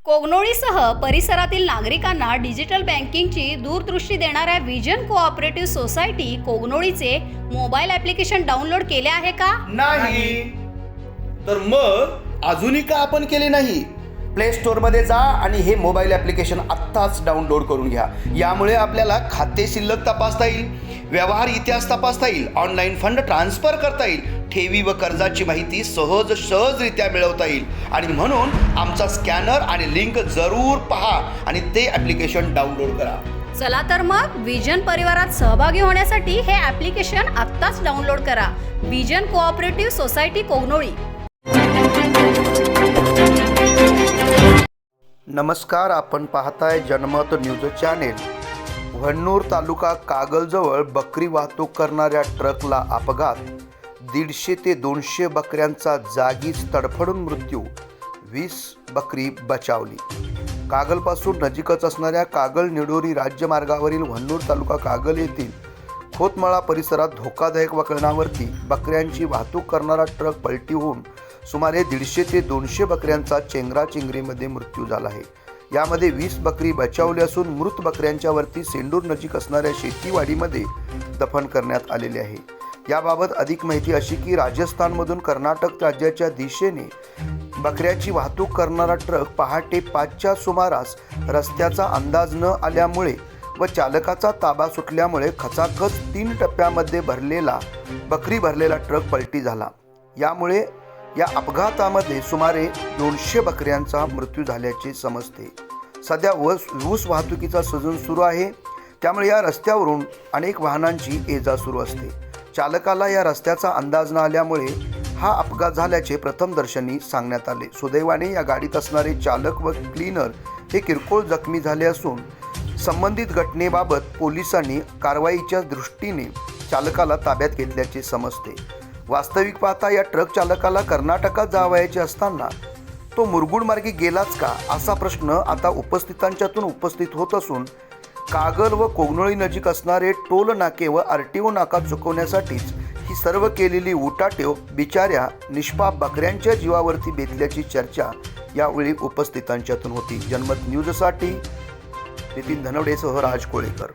कोगनोळीसह परिसरातील नागरिकांना डिजिटल बँकिंगची दूरदृष्टी देणाऱ्या विजन कोऑपरेटिव्ह सोसायटी कोगनोळीचे मोबाईल ॲप्लिकेशन डाउनलोड केले आहे का? नाही. तर मग अजूनही का आपण केले नाही? प्ले स्टोअरमध्ये जा आणि हे मोबाईल ॲप्लिकेशन आत्ताच डाउनलोड करून घ्या. यामुळे आपल्याला खाते शिल्लक तपासता येईल, व्यवहार इतिहास तपासता येईल, ऑनलाईन फंड ट्रान्सफर करता येईल, ठेवी व कर्जाची माहिती सहजरित्या मिळवता येईल. आणि म्हणून आमचा स्कॅनर आणि लिंक जरूर पहा आणि ते ॲप्लिकेशन डाउनलोड करा. चला तर मग विजन परिवारात सहभागी होण्यासाठी हे ॲप्लिकेशन आत्ताच डाउनलोड करा. Vision cooperative society Kognoli. नमस्कार, आपण पाहताय जनमत न्यूज चॅनेल. वन्नूर तालुका कागलजवळ बकरी वाहतूक करणाऱ्या ट्रकला अपघात. 150 ते 200 बकऱ्यांचा जागीच तडफडून मृत्यू. 20 बकरी बचावली. कागलपासून नजीकच असणाऱ्या कागल निडोरी राज्यमार्गावरील वन्नूर तालुका कागल येथील खोतमळा परिसरात धोकादायक वळणावरती बकऱ्यांची वाहतूक करणारा ट्रक पलटी होऊन सुमारे 150 ते 200 बकऱ्यांचा चेंगराचेंगरीमध्ये मृत्यू झाला आहे. यामध्ये 20 बकरी बचावली असून मृत बकऱ्यांच्या वरती सेंडूर नजीक असणाऱ्या शेतीवाडीमध्ये दफन करण्यात आलेले आहे. याबाबत अधिक माहिती अशी की राजस्थानमधून कर्नाटक राज्याच्या दिशेने बकऱ्याची वाहतूक करणारा ट्रक पहाटे 5च्या सुमारास रस्त्याचा अंदाज न आल्यामुळे व चालकाचा ताबा सुटल्यामुळे खचाखच 3 टप्प्यामध्ये बकरी भरलेला ट्रक पलटी झाला. यामुळे या अपघातामध्ये सुमारे 200 बकऱ्यांचा मृत्यू झाल्याचे समजते. सध्या ऊस वाहतुकीचा सीझन सुरू आहे, त्यामुळे या रस्त्यावरून अनेक वाहनांची ये-जा सुरू असते. चालकाला या रस्त्याचा अंदाज न आल्यामुळे हा अपघात झाल्याचे प्रथमदर्शनी सांगण्यात आले. सुदैवाने या गाडीत असणारे चालक व क्लीनर हे किरकोळ जखमी झाले असून संबंधित घटनेबाबत पोलिसांनी कारवाईच्या दृष्टीने चालकाला ताब्यात घेतल्याचे समजते. वास्तविक पाहता या ट्रक चालकाला कर्नाटकात जावयाचे असताना तो मुरगुड मार्गे गेलाच का, असा प्रश्न आता उपस्थितांच्यातून उपस्थित होत असून कागल व कोगनोळी नजीक असणारे टोल नाके व RTO नाका चुकवण्यासाठीच ही सर्व केलेली उटाटेव बिचाऱ्या निष्पाप बकऱ्यांच्या जीवावरती बेतल्याची चर्चा यावेळी उपस्थितांच्यातून होती. जनमत न्यूजसाठी नितीन धनवडेसह राज कोळेकर.